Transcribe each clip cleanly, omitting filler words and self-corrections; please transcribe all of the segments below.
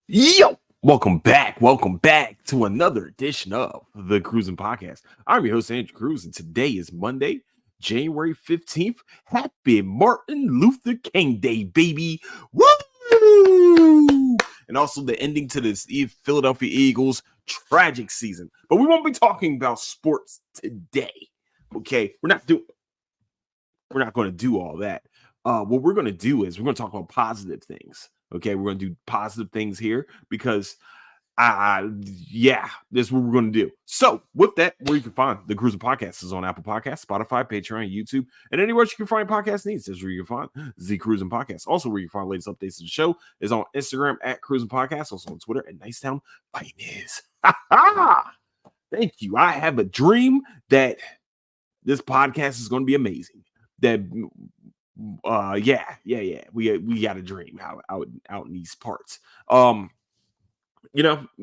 Yo, welcome back. Welcome back to another edition of the Cruising Podcast. I'm your host, Andrew Cruz, and today is Monday, January 15th. Happy Martin Luther King Day, baby. Woo! And also the ending to this Philadelphia Eagles tragic season. But we won't be talking about sports today. Okay, we're not going to do all that. What we're going to do is we're going to talk about positive things. Okay, we're going to do positive things here because yeah, this is what we're going to do. So, with that, where you can find the Cruising Podcast is on Apple Podcasts, Spotify, Patreon, YouTube, and anywhere you can find podcast needs. Is where you can find the Cruising Podcast. Also, where you can find latest updates to the show is on Instagram at Cruising Podcast, also on Twitter at Nicetown Finance. Thank you. I have a dream that this podcast is going to be amazing. That yeah. We got a dream out in these parts.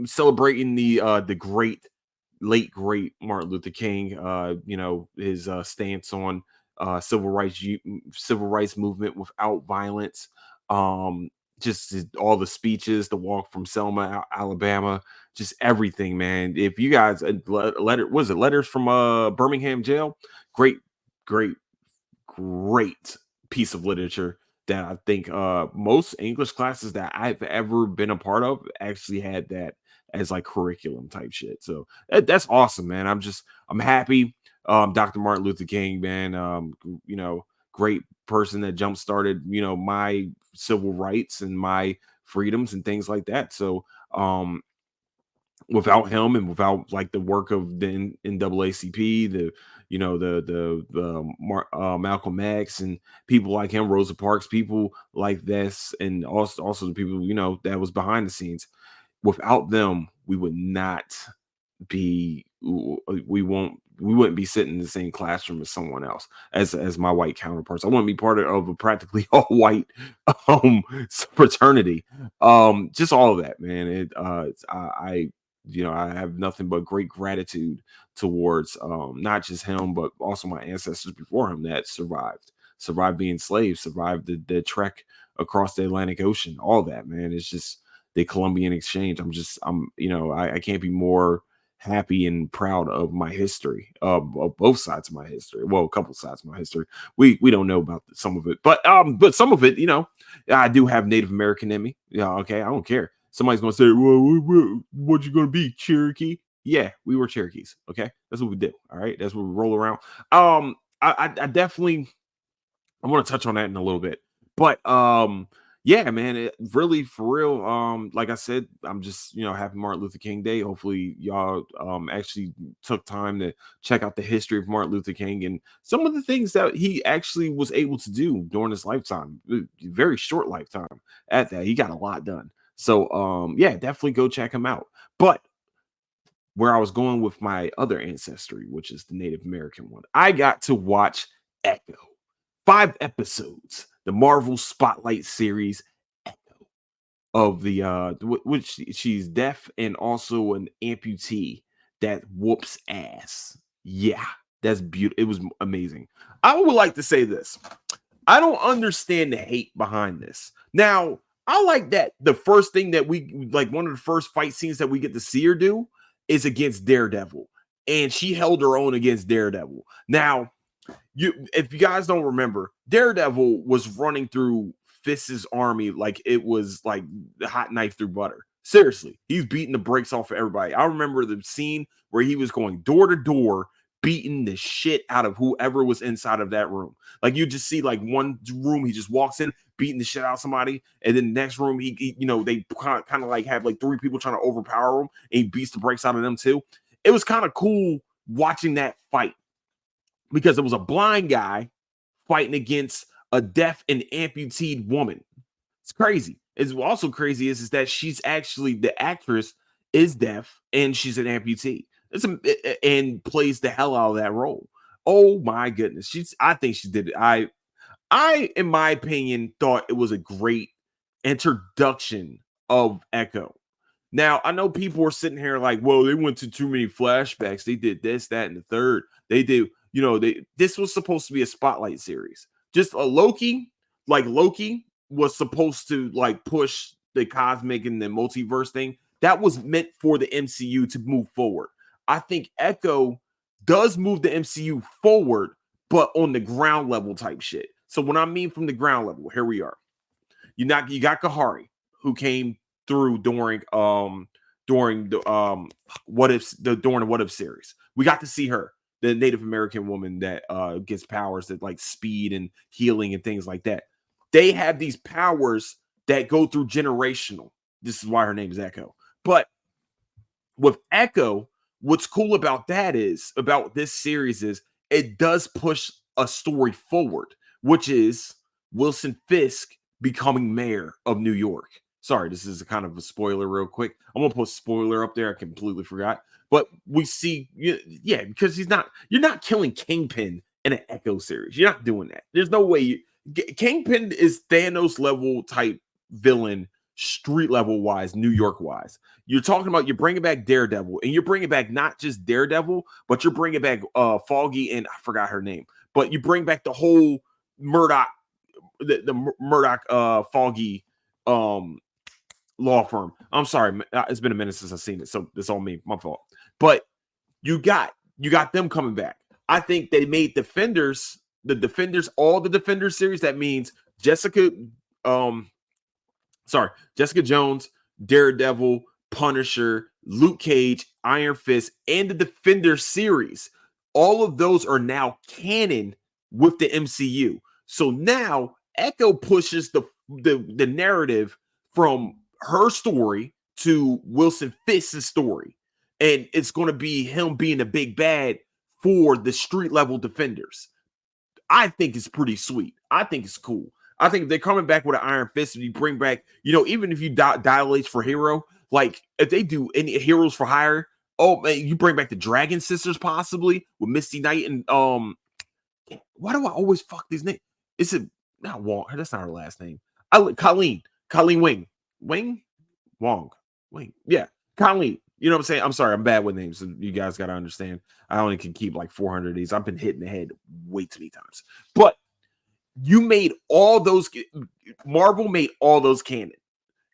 Celebrating the late great Martin Luther King, his stance on civil rights movement without violence. All the speeches, the walk from Selma, Alabama, just everything, man. If you guys letters from Birmingham jail, great, great, great piece of literature that I think most English classes that I've ever been a part of actually had that as like curriculum type shit. So that's awesome, man. I'm happy. Dr. Martin Luther King, man, great person that jump started, my civil rights and my freedoms and things like that. So without him and without like the work of the NAACP, Malcolm X and people like him, Rosa Parks, people like this, and also the people that was behind the scenes. Without them, we would not be. We wouldn't be sitting in the same classroom as someone else, as my white counterparts. I wouldn't be part of a practically all white fraternity. Just all of that, man. I have nothing but great gratitude towards not just him, but also my ancestors before him that survived being slaves, survived the trek across the Atlantic Ocean, all that, man. It's just the Columbian Exchange. I can't be more happy and proud of my history, of both sides of my history. Well, a couple sides of my history. We don't know about some of it, but some of it, I do have Native American in me. Yeah, okay, I don't care. Somebody's gonna say, "Well, what you gonna be, Cherokee?" Yeah, we were Cherokees. Okay, that's what we do. All right, that's what we roll around. I definitely I want to touch on that in a little bit. But yeah, man, it really for real. Like I said, I'm just happy Martin Luther King Day. Hopefully, y'all actually took time to check out the history of Martin Luther King and some of the things that he actually was able to do during his lifetime. Very short lifetime at that. He got a lot done. So yeah, definitely go check him out. But where I was going with my other ancestry, which is the Native American one, I got to watch Echo. 5 episodes, the Marvel Spotlight series Echo of the which she's deaf and also an amputee that whoops ass. Yeah, that's beautiful. It was amazing. I would like to say this. I don't understand the hate behind this. Now, I like that the first thing that we like, one of the first fight scenes that we get to see her do is against Daredevil. And she held her own against Daredevil. Now, if you guys don't remember, Daredevil was running through Fist's army like it was like the hot knife through butter. Seriously, he's beating the brakes off of everybody. I remember the scene where he was going door to door, beating the shit out of whoever was inside of that room. Like you just see like one room, he just walks in, beating the shit out of somebody, and then the next room, they kind of like have like three people trying to overpower him, and he beats the brakes out of them too. It was kind of cool watching that fight because it was a blind guy fighting against a deaf and amputee woman. It's crazy. It's also crazy is that she's actually the actress is deaf and she's an amputee. And plays the hell out of that role. Oh my goodness. I think she did it. In my opinion, thought it was a great introduction of Echo. Now, I know people are sitting here like, well, they went to too many flashbacks. They did this, that, and the third. They did, this was supposed to be a spotlight series. Just a Loki was supposed to like push the cosmic and the multiverse thing, that was meant for the MCU to move forward. I think Echo does move the MCU forward, but on the ground level type shit. So when I mean from the ground level, here we are. You got Kahari, who came through during the during the What If series. We got to see her, the Native American woman that gets powers that like speed and healing and things like that. They have these powers that go through generational. This is why her name is Echo. But with Echo, what's cool about that is about this series is it does push a story forward, which is Wilson Fisk becoming mayor of New York. Sorry, this is a kind of a spoiler, real quick. I'm gonna put spoiler up there. I completely forgot, but we see, yeah, because you're not killing Kingpin in an Echo series. You're not doing that. There's no way. Kingpin is Thanos level type villain, street level wise, New York wise. You're talking about you're bringing back Daredevil, and you're bringing back not just Daredevil, but you're bringing back Foggy, and I forgot her name, but you bring back the whole Murdoch, the Murdoch Foggy law firm. I'm sorry, it's been a minute since I've seen it, so it's all me, my fault. But you got them coming back. I think they made Defenders, all the Defenders series. That means Jessica Jones, Daredevil, Punisher, Luke Cage, Iron Fist, and the Defender series. All of those are now canon with the MCU. So now Echo pushes the narrative from her story to Wilson Fisk's story. And it's going to be him being a big bad for the street level Defenders. I think it's pretty sweet. I think it's cool. I think if they're coming back with an Iron Fist, and you bring back, even if you dial H for Hero, like if they do any Heroes for Hire, oh man, you bring back the Dragon Sisters possibly with Misty Knight and why do I always fuck these names? Is it not Wong? That's not her last name. Colleen Wong, yeah, Colleen. You know what I'm saying? I'm sorry, I'm bad with names. So you guys got to understand. I only can keep like 400 of these. I've been hitting the head way too many times. But you made all those. Marvel made all those canon.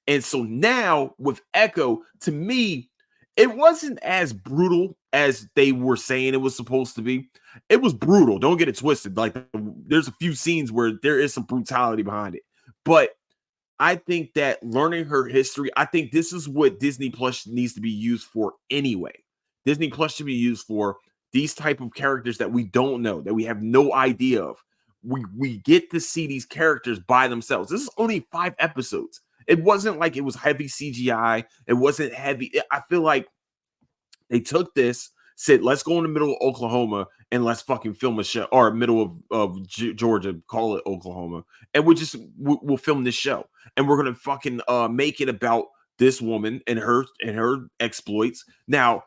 And so now with Echo, to me, it wasn't as brutal as they were saying it was supposed to be. It was brutal. Don't get it twisted. Like there's a few scenes where there is some brutality behind it. But I think that learning her history, I think this is what Disney Plus needs to be used for anyway. Disney Plus should be used for these type of characters that we don't know, that we have no idea of. We get to see these characters by themselves. This is only 5 episodes. It wasn't like it was heavy CGI. It wasn't heavy. I feel like they took this, said, let's go in the middle of Oklahoma and let's fucking film a show, or middle of Georgia, call it Oklahoma. And we'll film this show. And we're going to fucking make it about this woman and her exploits. Now,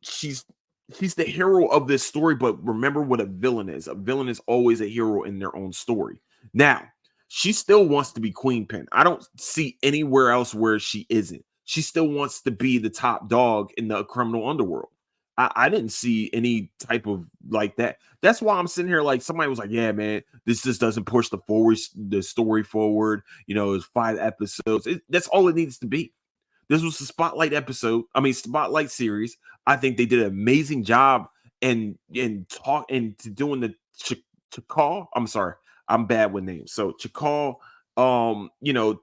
she's the hero of this story, but remember what a villain is. A villain is always a hero in their own story. Now, she still wants to be Queen Pen. I don't see anywhere else where she isn't. She still wants to be the top dog in the criminal underworld. I didn't see any type of like that. That's why I'm sitting here like somebody was like, yeah, man, this just doesn't push the story forward. It's 5 episodes. That's all it needs to be. This was a spotlight series. I think they did an amazing job in to doing the Chakal. I'm sorry, I'm bad with names. So Chakal,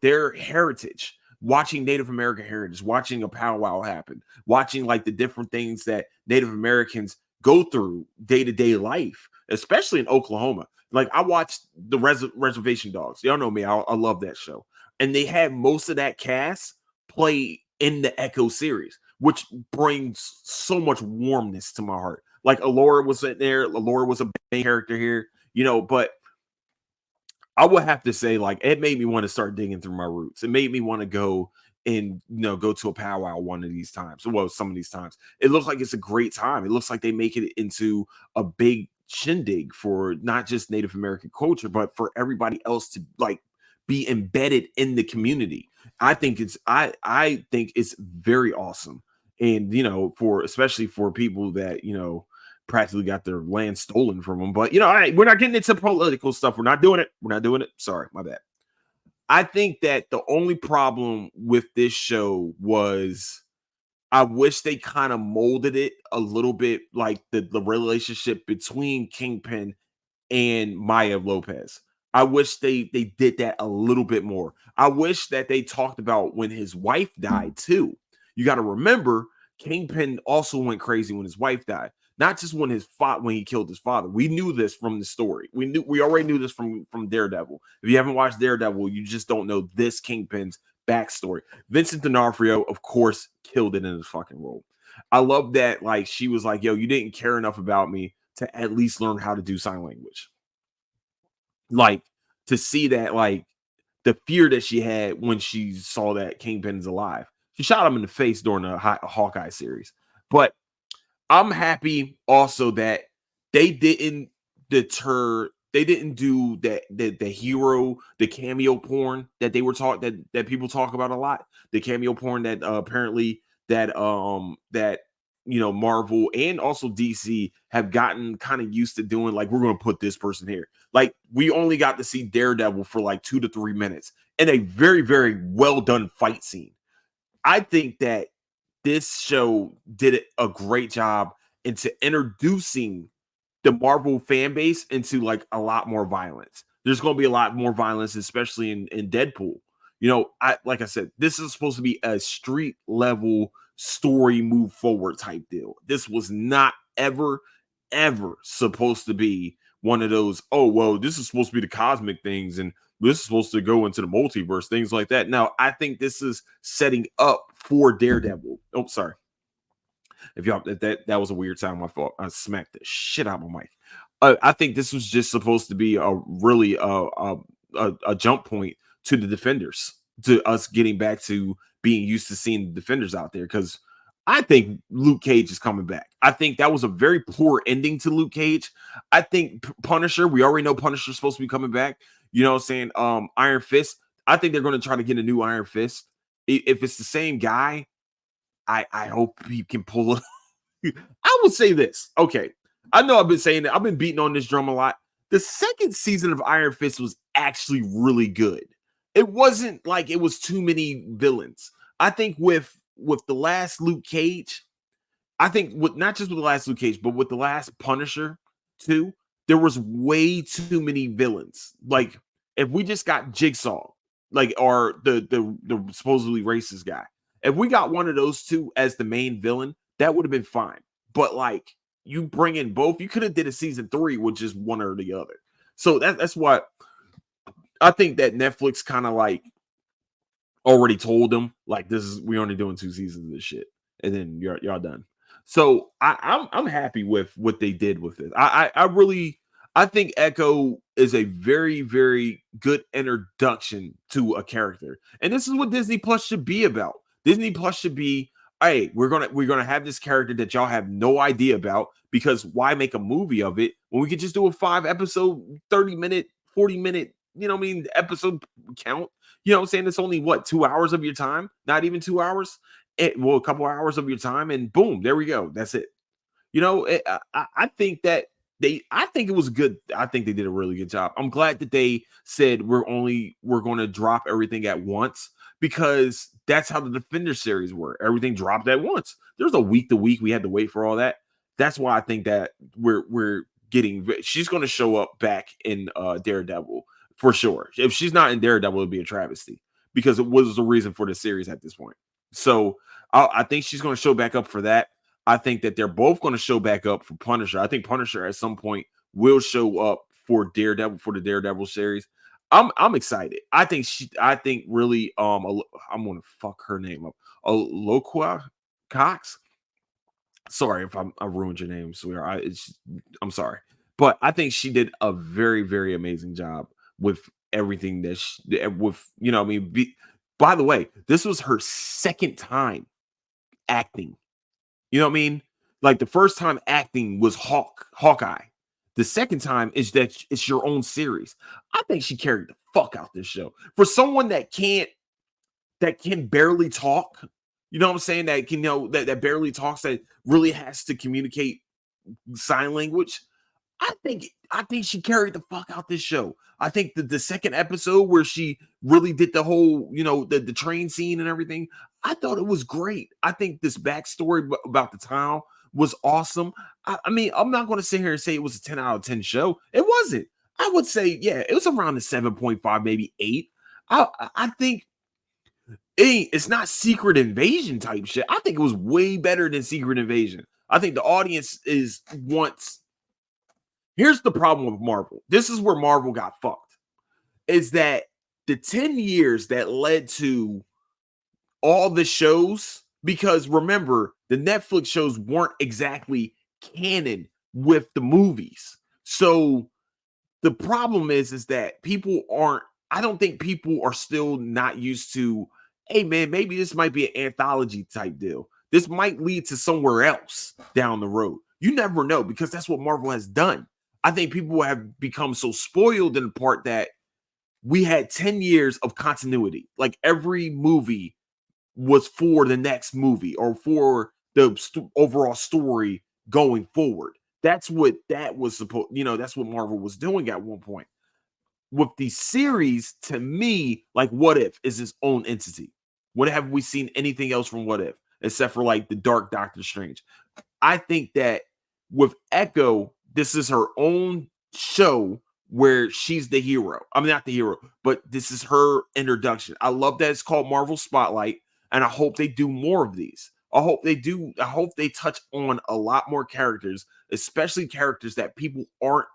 their heritage, watching Native American heritage, watching a powwow happen, watching like the different things that Native Americans go through day-to-day life, especially in Oklahoma. Like I watched the Reservation Dogs. Y'all know me. I love that show. And they had most of that cast play in the Echo series, which brings so much warmness to my heart. Like Alora was in there. Alora was a main character here, but I would have to say, like, it made me want to start digging through my roots. It made me want to go and go to a powwow one of these times. Well, some of these times. It looks like it's a great time. It looks like they make it into a big shindig for not just Native American culture, but for everybody else to like be embedded in the community. I think it's very awesome. And especially for people that practically got their land stolen from them. But all right, we're not getting into political stuff. We're not doing it. Sorry, my bad. I think that the only problem with this show was I wish they kind of molded it a little bit like the relationship between Kingpin and Maya Lopez. I wish they did that a little bit more. I wish that they talked about when his wife died too. You got to remember, Kingpin also went crazy when his wife died. Not just when he killed his father. We knew this from the story. We already knew this from Daredevil. If you haven't watched Daredevil, you just don't know this Kingpin's backstory. Vincent D'Onofrio, of course, killed it in his fucking role. I love that. Like she was like, "Yo, you didn't care enough about me to at least learn how to do sign language." Like, to see that, like, the fear that she had when she saw that Kingpin's alive. She shot him in the face during the Hawkeye series. But I'm happy also that they didn't they didn't do the hero, the cameo porn that they were taught that people talk about a lot. The cameo porn that apparently that Marvel and also DC have gotten kind of used to doing, like, we're gonna put this person here. Like, we only got to see Daredevil for like 2 to 3 minutes in a very, very well done fight scene. I think that this show did a great job into introducing the Marvel fan base into like a lot more violence. There's going to be a lot more violence, especially in Deadpool. I like I said, this is supposed to be a street level story move forward type deal. This was not ever supposed to be one of those, oh well, this is supposed to be the cosmic things and this is supposed to go into the multiverse, things like that. Now, I think this is setting up for Daredevil. Oh, sorry. If y'all that was a weird sound, my fault. I smacked the shit out of my mic. I think this was just supposed to be a really a jump point to the Defenders, to us getting back to being used to seeing the Defenders out there. Because I think Luke Cage is coming back. I think that was a very poor ending to Luke Cage. I think Punisher, we already know Punisher's supposed to be coming back. You know what I'm saying? Iron Fist. I think they're going to try to get a new Iron Fist. If it's the same guy, I hope he can pull it. I will say this. Okay. I know I've been saying that. I've been beating on this drum a lot. The second season of Iron Fist was actually really good. It wasn't like it was too many villains. I think with the last Luke Cage, I think with not just with the last Luke Cage, but with the last Punisher too, there was way too many villains. Like, if we just got Jigsaw, like, or the supposedly racist guy, if we got one of those two as the main villain, that would have been fine. But like, you bring in both, you could have did a season 3 with just one or the other. So that's what I think that Netflix kind of like already told them, like, this is, we only doing 2 seasons of this shit, and then y'all done. So I'm happy with what they did with it. I really, I think Echo is a very, very good introduction to a character, and this is what Disney Plus should be about. Disney Plus should be, hey, we're gonna have this character that y'all have no idea about, because why make a movie of it when we could just do a 5 episode, 30 minute, 40 minute, episode count. You know what I'm saying? It's only what, 2 hours of your time? Not even 2 hours. A couple hours of your time, and boom, there we go. That's it. I think that I think it was good. I think they did a really good job. I'm glad that they said we're going to drop everything at once, because that's how the Defender series were. Everything dropped at once. There's a week to week. We had to wait for all that. That's why I think that we're getting. She's going to show up back in Daredevil for sure. If she's not in Daredevil, it'll be a travesty, because it was the reason for the series at this point. So I think she's going to show back up for that. I think that they're both going to show back up for Punisher. I think Punisher at some point will show up for Daredevil, for the Daredevil series. I'm excited. I think really I'm going to fuck her name up. Loqua Cox. Sorry if I ruined your name, sweetheart. I'm sorry. But I think she did a very, very amazing job with everything that with, by the way, this was her second time acting. You know what I mean? Like, the first time acting was Hawkeye. The second time is that it's your own series. I think she carried the fuck out this show. For someone that can barely talk, you know what I'm saying? That can, that barely talks, that really has to communicate sign language. I think she carried the fuck out this show. I think the second episode where she really did the whole, the train scene and everything, I thought it was great. I think this backstory about the town was awesome. I mean, I'm not going to sit here and say it was a 10 out of 10 show. It wasn't. I would say, yeah, it was around the 7.5, maybe 8. I think it's not Secret Invasion type shit. I think it was way better than Secret Invasion. I think the audience is wants. Here's the problem with Marvel. This is where Marvel got fucked. Is that the 10 years that led to all the shows? Because remember, the Netflix shows weren't exactly canon with the movies. So the problem is that people aren't. I don't think people are still not used to. Hey man, maybe this might be an anthology type deal. This might lead to somewhere else down the road. You never know because that's what Marvel has done. I think people have become so spoiled in the part that we had 10 years of continuity. Like every movie was for the next movie or for the overall story going forward. That's what that was supposed, that's what Marvel was doing at one point. With the series, to me, like What If is its own entity. What have we seen anything else from What If except for like the Dark Doctor Strange? I think that with Echo, this is her own show where she's the hero. I'm not the hero, but this is her introduction. I love that it's called Marvel Spotlight, and I hope they do more of these. I hope they do. I hope they touch on a lot more characters, especially characters that people aren't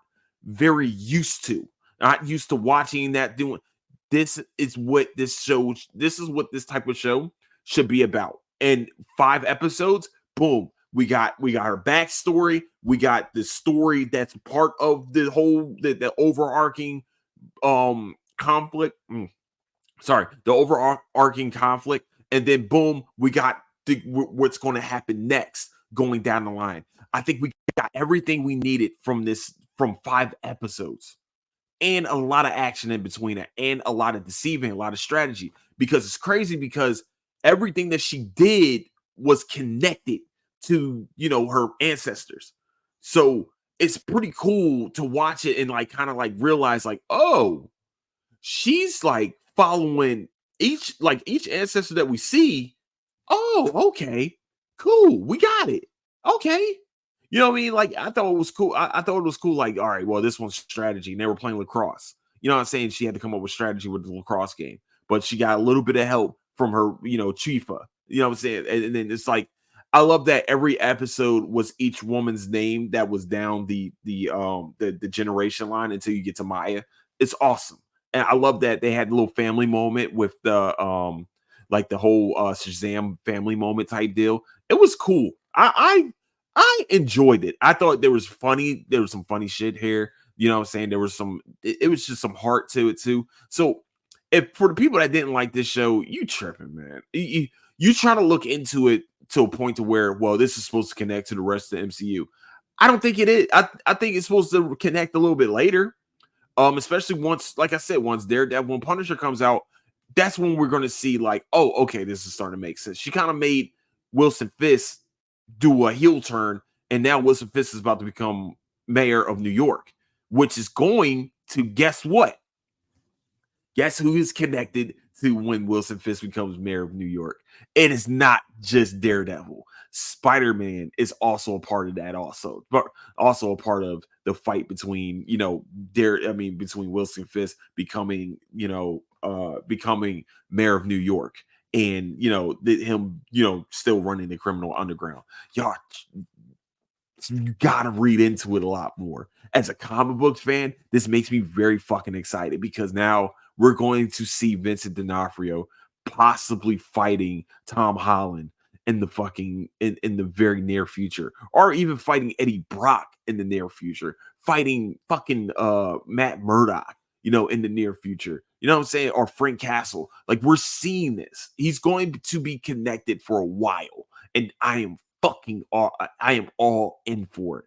very used to. Not used to watching that doing. This is what this show. This is what this type of show should be about. And 5 episodes, boom, we got her backstory. We got the story that's part of the whole the overarching conflict. Sorry, the overarching conflict, and then boom, we got what's going to happen next going down the line. I think we got everything we needed from 5 episodes and a lot of action in between it and a lot of deceiving, a lot of strategy because it's crazy because everything that she did was connected to, her ancestors. So it's pretty cool to watch it and like kind of like realize like, oh, she's like following each ancestor that we see. Oh, okay, cool, we got it. Okay, you know what I mean? Like I thought it was cool. I thought it was cool. Like, all right, well, this one's strategy, and they were playing lacrosse. You know what I'm saying? She had to come up with strategy with the lacrosse game, but she got a little bit of help from her, Chifa. You know what I'm saying? And then it's like I love that every episode was each woman's name that was down the generation line until you get to Maya. It's awesome. And I love that they had a little family moment with the like the whole Shazam family moment type deal. It was cool. I enjoyed it. I thought there was some funny shit here. You know what I'm saying? There was it was just some heart to it too. So if for the people that didn't like this show, you tripping, man. You try to look into it to a point to where, well, this is supposed to connect to the rest of the MCU. I don't think it is. I think it's supposed to connect a little bit later. Especially once, like I said, once Daredevil when Punisher comes out, that's when we're gonna see, like, oh, okay, this is starting to make sense. She kind of made Wilson Fisk do a heel turn, and now Wilson Fisk is about to become mayor of New York, which is going to guess what? Guess who is connected to when Wilson Fisk becomes mayor of New York? It is not just Daredevil. Spider-Man is also a part of that, also, but also a part of the fight between, between Wilson Fisk becoming, becoming mayor of New York and, him, still running the criminal underground. Y'all, you gotta read into it a lot more. As a comic books fan, this makes me very fucking excited because now we're going to see Vincent D'Onofrio possibly fighting Tom Holland in the in the very near future, or even fighting Eddie Brock in the near future, fighting fucking Matt Murdock, in the near future. You know what I'm saying? Or Frank Castle. Like we're seeing this. He's going to be connected for a while, and I am all in for it.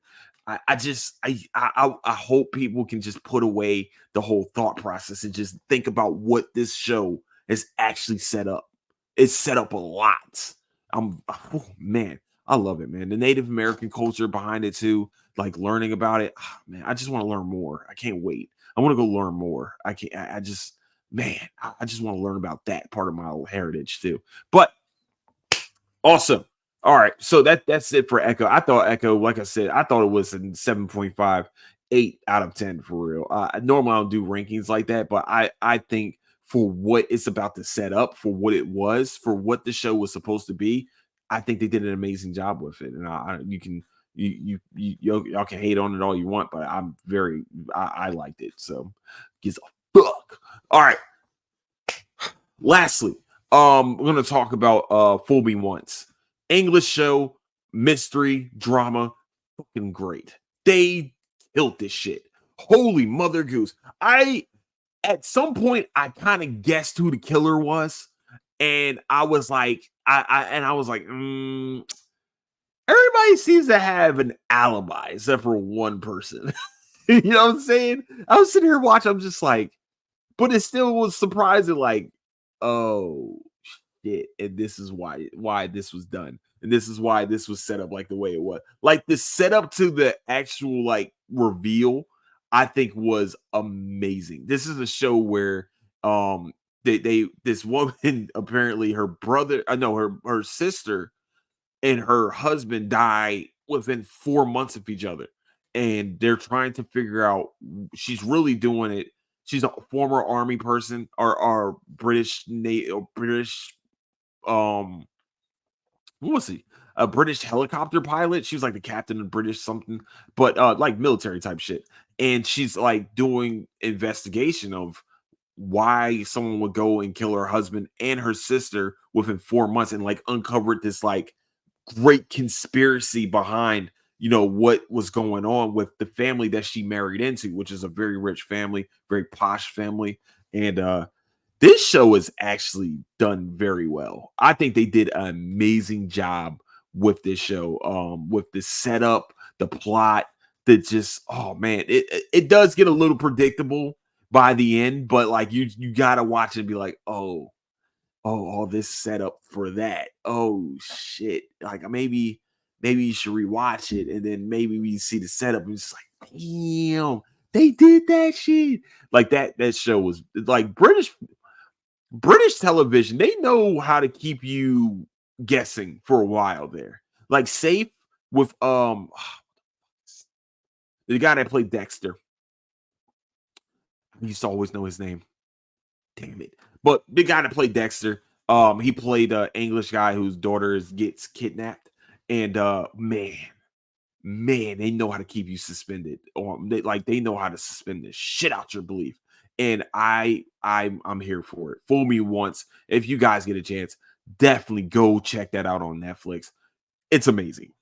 I hope people can just put away the whole thought process and just think about what this show is actually set up. It's set up a lot. Oh, man, I love it, man. The Native American culture behind it too, like learning about it. Man, I just want to learn more. I can't wait. I want to go learn more. I can't. I just, man, I just want to learn about that part of my heritage too. But awesome. All right, so that's it for Echo. I thought Echo, like I said, I thought it was a 7.5, 8 out of 10 for real. Normally I don't do rankings like that, but I think for what it's about to set up, for what it was, for what the show was supposed to be, I think they did an amazing job with it. And you can y'all can hate on it all you want, but I liked it. So gives a fuck. All right. Lastly, we're gonna talk about Fool Me Once. English show, mystery, drama, fucking great. They killed this shit. Holy mother goose. I at some point I kind of guessed who the killer was, and I was like, I was like, everybody seems to have an alibi except for one person. You know what I'm saying? I was sitting here watching, I'm just like, but it still was surprising, like, oh shit, and this is why this was done. And this is why this was set up like the way it was. Like the setup to the actual like reveal, I think was amazing. This is a show where they this woman apparently her brother, I know her sister and her husband die within 4 months of each other. And they're trying to figure out she's really doing it. She's a former army person or British um what was he? A British helicopter pilot. She was like the captain of British something, but like military type shit. And she's like doing investigation of why someone would go and kill her husband and her sister within 4 months and like uncovered this like great conspiracy behind what was going on with the family that she married into, which is a very rich family, very posh family. And this show is actually done very well. I think they did an amazing job with this show, with the setup, the plot, that just, oh man, it does get a little predictable by the end, but like you gotta watch it and be like, all this setup for that. Oh shit. Like maybe you should rewatch it and then maybe we see the setup and it's like, damn, they did that shit. Like that show was like British television. They know how to keep you guessing for a while there. Like Safe with the guy that played Dexter. I used to always know his name. Damn it. But the guy that played Dexter, he played an English guy whose daughter gets kidnapped. And man, they know how to keep you suspended. Or they know how to suspend this shit out your belief. And I'm here for it. Fool Me Once. If you guys get a chance, definitely go check that out on Netflix. It's amazing.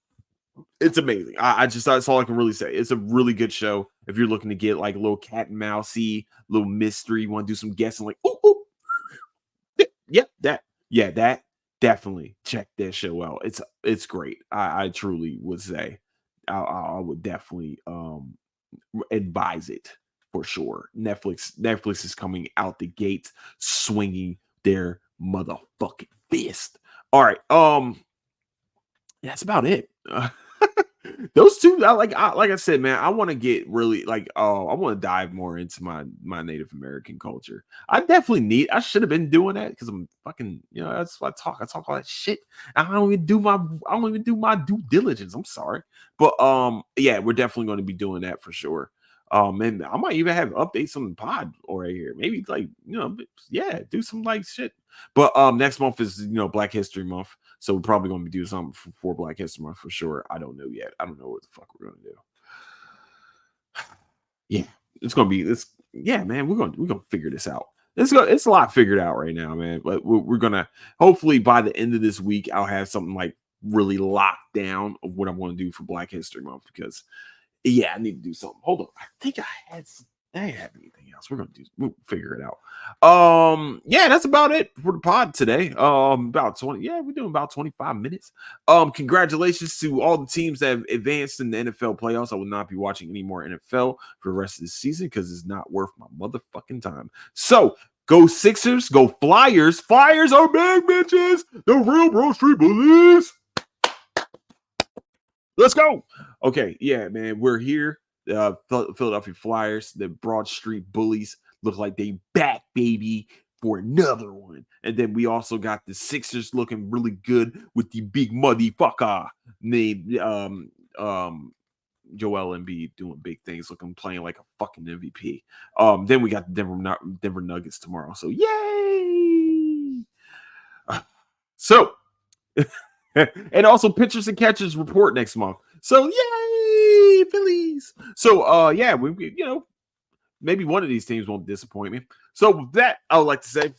It's amazing. I just that's all I can really say. It's a really good show. If you're looking to get like a little cat and mousey, little mystery, you want to do some guessing, like ooh, yep, that definitely check that show out. It's great. I truly would say I would definitely advise it for sure. Netflix is coming out the gates swinging their motherfucking fist. All right, that's about it. Those two, like I said, man, I want to get really like, I want to dive more into my Native American culture. I should have been doing that because I'm fucking, that's what I talk all that shit. I don't even do my due diligence. I'm sorry, but yeah, we're definitely going to be doing that for sure. And I might even have updates on the pod or right here, maybe like yeah, do some like shit. But next month is Black History Month. So we're probably going to be doing something for Black History Month for sure. I don't know yet. I don't know what the fuck we're going to do. Yeah, it's going to be this. Yeah, man, we're gonna figure this out. It's a lot figured out right now, man. But we're gonna hopefully by the end of this week, I'll have something like really locked down of what I'm going to do for Black History Month because yeah, I need to do something. Hold on, I think I didn't have anything else. We'll figure it out. Yeah, that's about it for the pod today. About 20. Yeah, we're doing about 25 minutes. Congratulations to all the teams that have advanced in the NFL playoffs. I will not be watching any more NFL for the rest of the season because it's not worth my motherfucking time. So go Sixers, go Flyers. Flyers are big bitches. The real Bro Street Bullies. Let's go. Okay, yeah, man, we're here. Philadelphia Flyers, the Broad Street Bullies look like they back, baby, for another one. And then we also got the Sixers looking really good with the big motherfucker named um Joel Embiid doing big things, looking playing like a fucking MVP. Then we got the Denver Nuggets tomorrow. So yay! So and also pitchers and catchers report next month. So yay, Phillies. So yeah, we maybe one of these teams won't disappoint me. So with that, I would like to say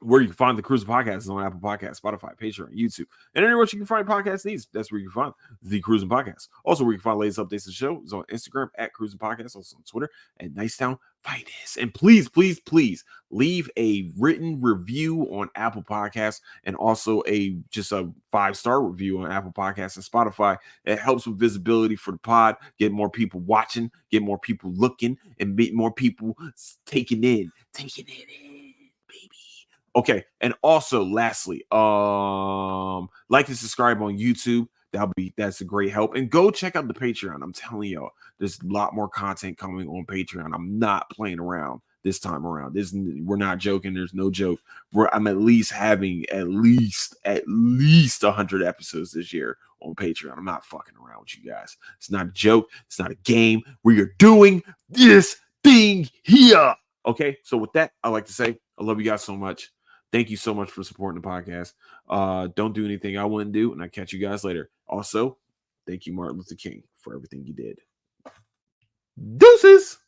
where you can find the Cruising Podcast is on Apple Podcasts, Spotify, Patreon, YouTube, and anywhere you can find podcast needs. That's where you can find the Cruising Podcast. Also, where you can find latest updates of the show is on Instagram at Cruising Podcast, also on Twitter at Nicetown Finest. And please, please, please leave a written review on Apple Podcasts and also just a 5-star review on Apple Podcasts and Spotify. It helps with visibility for the pod, get more people watching, get more people looking, and get more people taking it in, baby. Okay, and also lastly, like and subscribe on YouTube. That's a great help. And go check out the Patreon. I'm telling y'all, there's a lot more content coming on Patreon. I'm not playing around this time around. We're not joking. There's no joke. I'm at least having at least 100 episodes this year on Patreon. I'm not fucking around with you guys. It's not a joke. It's not a game. We are doing this thing here. Okay, so with that, I like to say I love you guys so much. Thank you so much for supporting the podcast. Don't do anything I wouldn't do, and I catch you guys later. Also, thank you, Martin Luther King, for everything you did. Deuces.